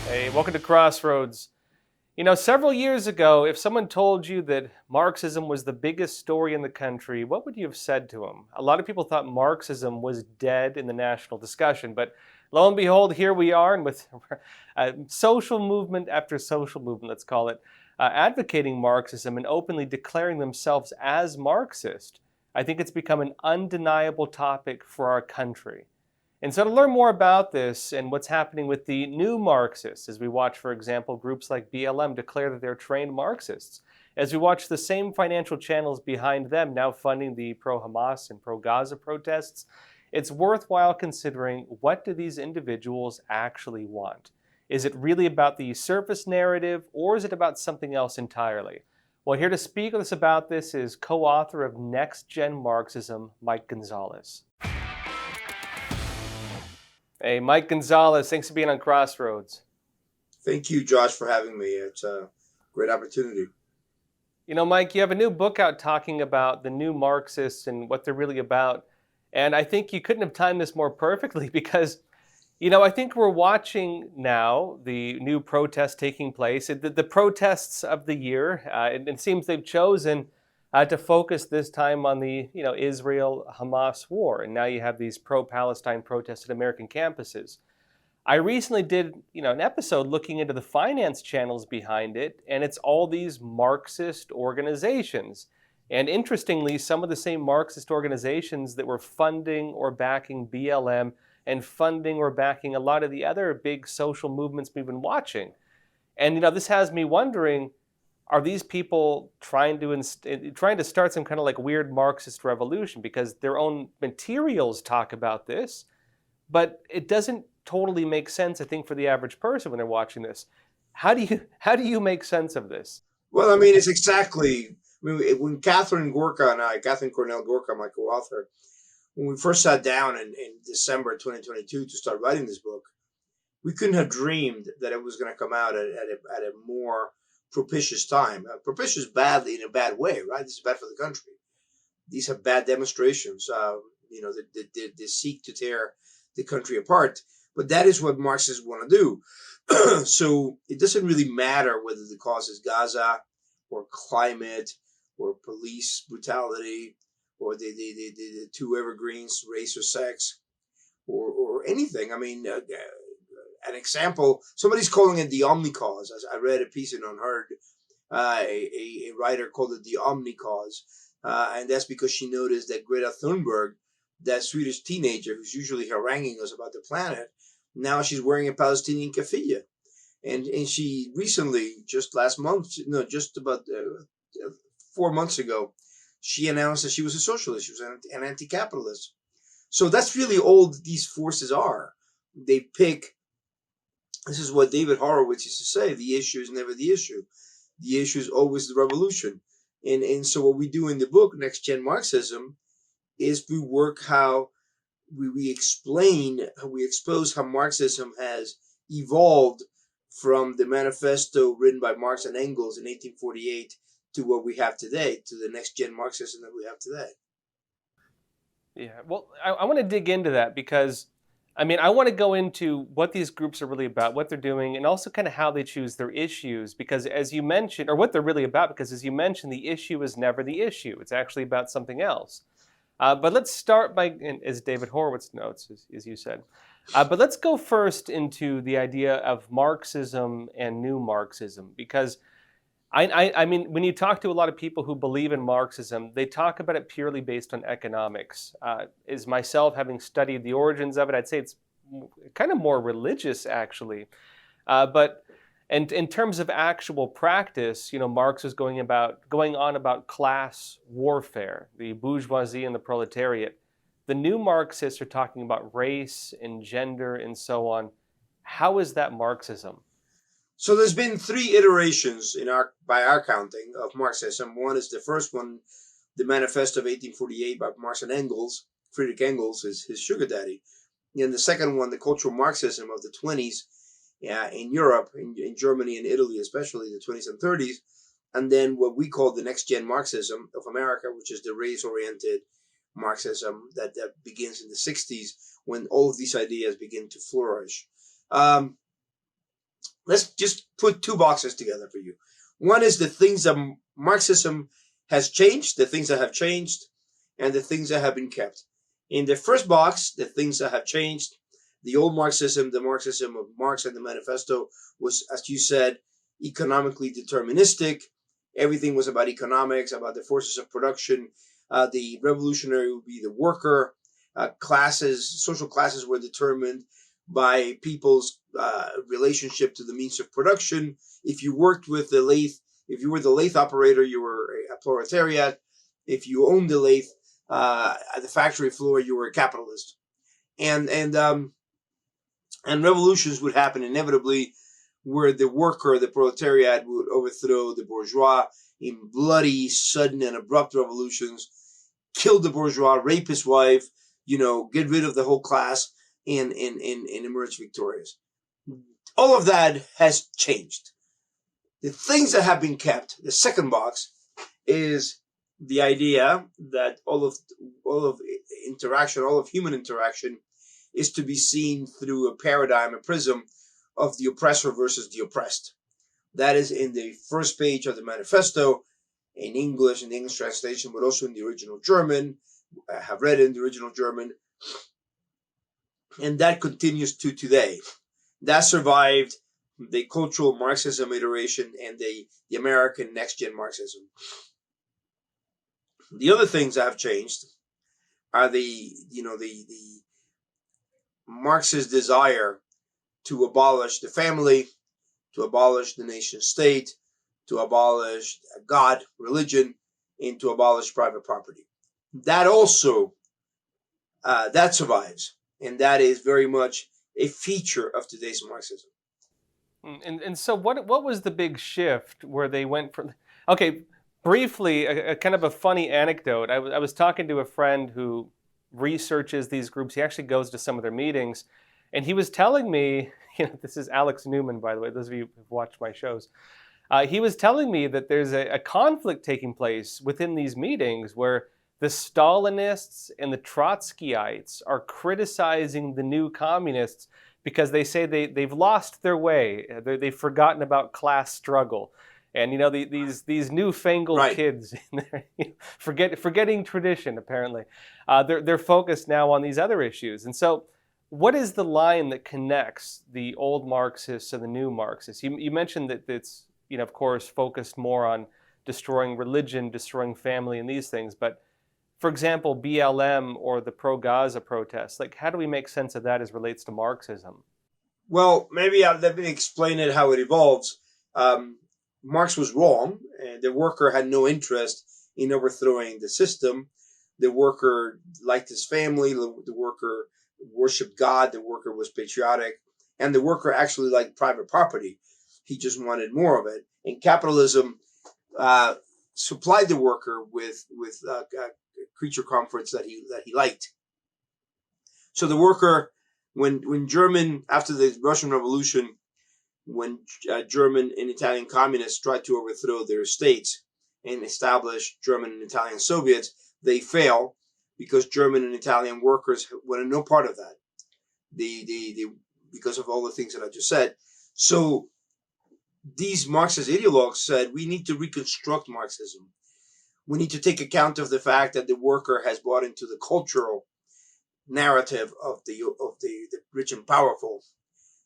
Hey, welcome to Crossroads. Several years ago, if someone told you that Marxism was the biggest story in the country, what would you have said to them? A lot of people thought Marxism was dead in the national discussion, but lo and behold, here we are, and with social movement after social movement, let's call it, advocating Marxism and openly declaring themselves as Marxist. I think it's become an undeniable topic for our country. And so to learn more about this and what's happening with the new Marxists, as we watch, for example, groups like BLM declare that they're trained Marxists, as we watch the same financial channels behind them now funding the pro-Hamas and pro-Gaza protests, it's worthwhile considering, what do these individuals actually want? Is it really about the surface narrative, or is it about something else entirely? Well, here to speak with us about this is co-author of NextGen Marxism, Mike Gonzalez. Hey, Mike Gonzalez, thanks for being on Crossroads. Thank you, Josh, for having me. It's a great opportunity. Mike, you have a new book out talking about the new Marxists and what they're really about. And I think you couldn't have timed this more perfectly because, I think we're watching now the new protests taking place, the protests of the year. It seems they've chosen to focus this time on the Israel-Hamas war. And now you have these pro-Palestine protests at American campuses. I recently did an episode looking into the finance channels behind it, and it's all these Marxist organizations. And interestingly, some of the same Marxist organizations that were funding or backing BLM and funding or backing a lot of the other big social movements we've been watching. And this has me wondering, are these people trying to start some kind of like weird Marxist revolution? Because their own materials talk about this, but it doesn't totally make sense, I think, for the average person when they're watching this. How do you make sense of this? Well, I mean, it's exactly when Catherine Gorka and I, Catherine Cornell Gorka, my co-author, when we first sat down in December 2022 to start writing this book, we couldn't have dreamed that it was going to come out at a more propitious time. Propitious badly in a bad way, right? This is bad for the country. These are bad demonstrations. They seek to tear the country apart. But that is what Marxists want to do. So it doesn't really matter whether the cause is Gaza or climate or police brutality or the two evergreens, race or sex or anything. I mean, an example, somebody's calling it the omni cause. I read a piece in Unheard. A writer called it the omni cause. And that's because she noticed that Greta Thunberg, that Swedish teenager who's usually haranguing us about the planet, now she's wearing a Palestinian keffiyeh. And she recently, just about 4 months ago, she announced that she was a socialist. She was an anti-capitalist. So that's really all these forces are. They pick. This is what David Horowitz used to say: the issue is never the issue. The issue is always the revolution. And so what we do in the book, Next Gen Marxism, is we work how we explain, how we expose how Marxism has evolved from the manifesto written by Marx and Engels in 1848 to what we have today, to the next gen Marxism that we have today. Yeah, well, I want to dig into that because, I want to go into what these groups are really about, what they're doing, and also kind of how they choose their issues. Because as you mentioned, or what they're really about, because as you mentioned, the issue is never the issue. It's actually about something else. But let's start by, as David Horowitz notes, as you said. But let's go first into the idea of Marxism and new Marxism, because when you talk to a lot of people who believe in Marxism, they talk about it purely based on economics. As myself, having studied the origins of it, I'd say it's kind of more religious, actually. But in terms of actual practice, Marx was going on about class warfare, the bourgeoisie and the proletariat. The new Marxists are talking about race and gender and so on. How is that Marxism? So there's been three iterations by our counting of Marxism. One is the first one, the Manifesto of 1848 by Marx and Engels. Friedrich Engels is his sugar daddy. And the second one, the cultural Marxism of the 20s in Europe, in Germany and Italy, especially the 20s and 30s. And then what we call the next gen Marxism of America, which is the race-oriented Marxism that begins in the 60s when all of these ideas begin to flourish. let's just put two boxes together for you. One is the things that Marxism has changed, the things that have changed, and the things that have been kept. In the first box, the things that have changed, the old Marxism, the Marxism of Marx and the Manifesto was, as you said, economically deterministic. Everything was about economics, about the forces of production. The revolutionary would be the worker. Classes, social classes were determined by people's relationship to the means of production. If you worked with the lathe, if you were the lathe operator, you were a proletariat. If you owned the lathe at the factory floor, you were a capitalist. And revolutions would happen inevitably, where the worker, the proletariat, would overthrow the bourgeois in bloody, sudden, and abrupt revolutions, kill the bourgeois, rape his wife, get rid of the whole class, and emerge victorious. All of that has changed. The things that have been kept, the second box, is the idea that all of interaction, all of human interaction, is to be seen through a paradigm, a prism of the oppressor versus the oppressed. That is in the first page of the manifesto, in English, in the English translation, but also in the original German. I have read it in the original German. And that continues to today. That survived the cultural Marxism iteration and the American NextGen Marxism. The other things that have changed are the Marxist desire to abolish the family, to abolish the nation state, to abolish God, religion, and to abolish private property. That also, that survives. And that is very much a feature of today's Marxism. And so what was the big shift where they went from? Okay, briefly, a kind of a funny anecdote. I was talking to a friend who researches these groups. He actually goes to some of their meetings, and he was telling me, this is Alex Newman, by the way, those of you who've watched my shows. He was telling me that there's a conflict taking place within these meetings where the Stalinists and the Trotskyites are criticizing the new communists because they say they've lost their way. They've forgotten about class struggle. And these newfangled Right. kids, forgetting tradition. Apparently, they're focused now on these other issues. And so, what is the line that connects the old Marxists and the new Marxists? You mentioned that it's of course focused more on destroying religion, destroying family, and these things. But for example, BLM or the pro-Gaza protests, like how do we make sense of that as relates to Marxism? Well, maybe let me explain it how it evolves. Marx was wrong, and the worker had no interest in overthrowing the system. The worker liked his family. The worker worshipped God. The worker was patriotic, and the worker actually liked private property. He just wanted more of it. And capitalism supplied the worker with creature comforts that he liked. So the worker, when German, after the Russian Revolution, when German and Italian communists tried to overthrow their states and establish German and Italian Soviets, they fail because German and Italian workers wanted no part of that. Because of all the things that I just said. So these Marxist ideologues said we need to reconstruct Marxism. We need to take account of the fact that the worker has bought into the cultural narrative of the rich and powerful.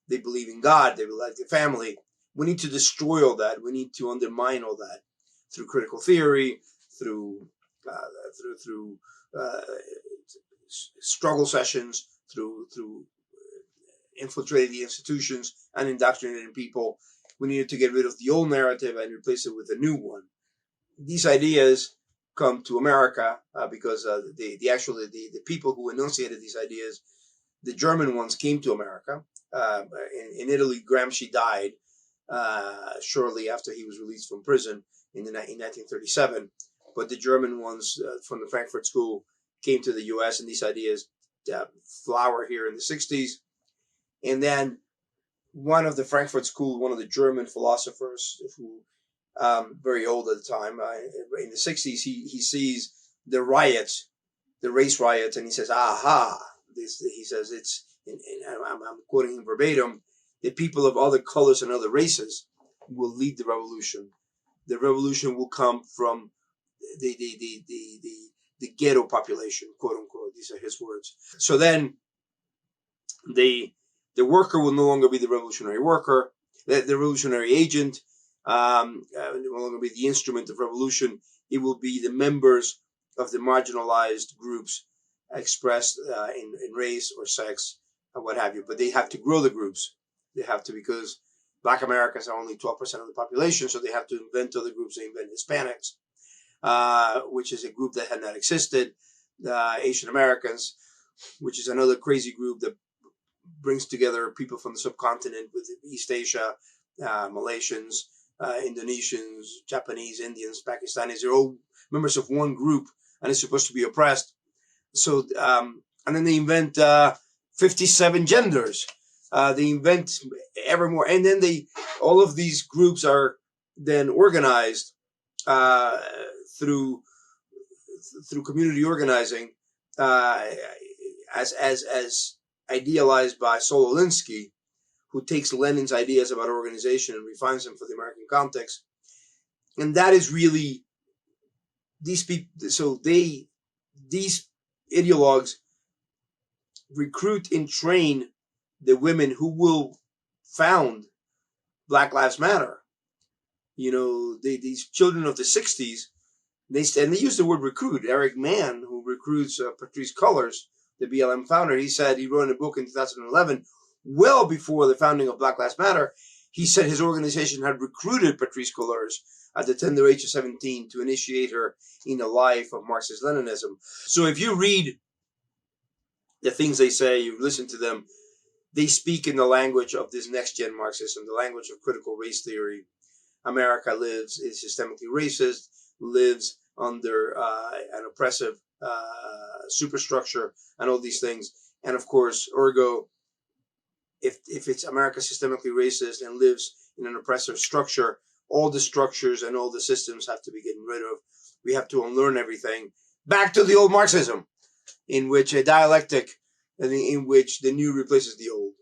They believe in God. They like the family. We need to destroy all that. We need to undermine all that through critical theory, through struggle sessions, through infiltrating the institutions and indoctrinating people. We needed to get rid of the old narrative and replace it with a new one. These ideas come to America because the people who enunciated these ideas, the German ones, came to America. In Italy, Gramsci died shortly after he was released from prison in 1937. But the German ones from the Frankfurt School came to the U.S. and these ideas flower here in the 60s. And then one of the Frankfurt School, one of the German philosophers who very old at the time, in the 60s, he sees the riots, the race riots, and he says, aha, he says, I'm quoting him verbatim, the people of other colors and other races will lead the revolution. The revolution will come from the ghetto population, quote unquote. These are his words. So then the worker will no longer be the revolutionary worker, the revolutionary agent, no longer be the instrument of revolution. It will be the members of the marginalized groups expressed in race or sex or what have you. But they have to grow the groups. They have to, because Black Americans are only 12% of the population, so they have to invent other groups. They invent Hispanics, which is a group that had not existed. Asian Americans, which is another crazy group that brings together people from the subcontinent with East Asia, Malaysians, Indonesians, Japanese, Indians, Pakistanis. They're all members of one group, and it's supposed to be oppressed. So, and then they invent 57 genders. They invent ever more, and then all of these groups are then organized through community organizing, as idealized by Saul Alinsky, who takes Lenin's ideas about organization and refines them for the American context. And that is really these people. So these ideologues recruit and train the women who will found Black Lives Matter. These children of the 60s, they use the word recruit. Eric Mann, who recruits Patrisse Cullors, the BLM founder, he said, he wrote in a book in 2011, well before the founding of Black Lives Matter, he said his organization had recruited Patrisse Cullors at the tender age of 17 to initiate her in a life of Marxist-Leninism. So if you read the things they say, you listen to them, they speak in the language of this NextGen Marxism, the language of critical race theory. America is systemically racist, lives under an oppressive superstructure and all these things. And of course, ergo, if it's America systemically racist and lives in an oppressive structure, all the structures and all the systems have to be getting rid of. We have to unlearn everything. Back to the old Marxism, in which a dialectic, in which the new replaces the old.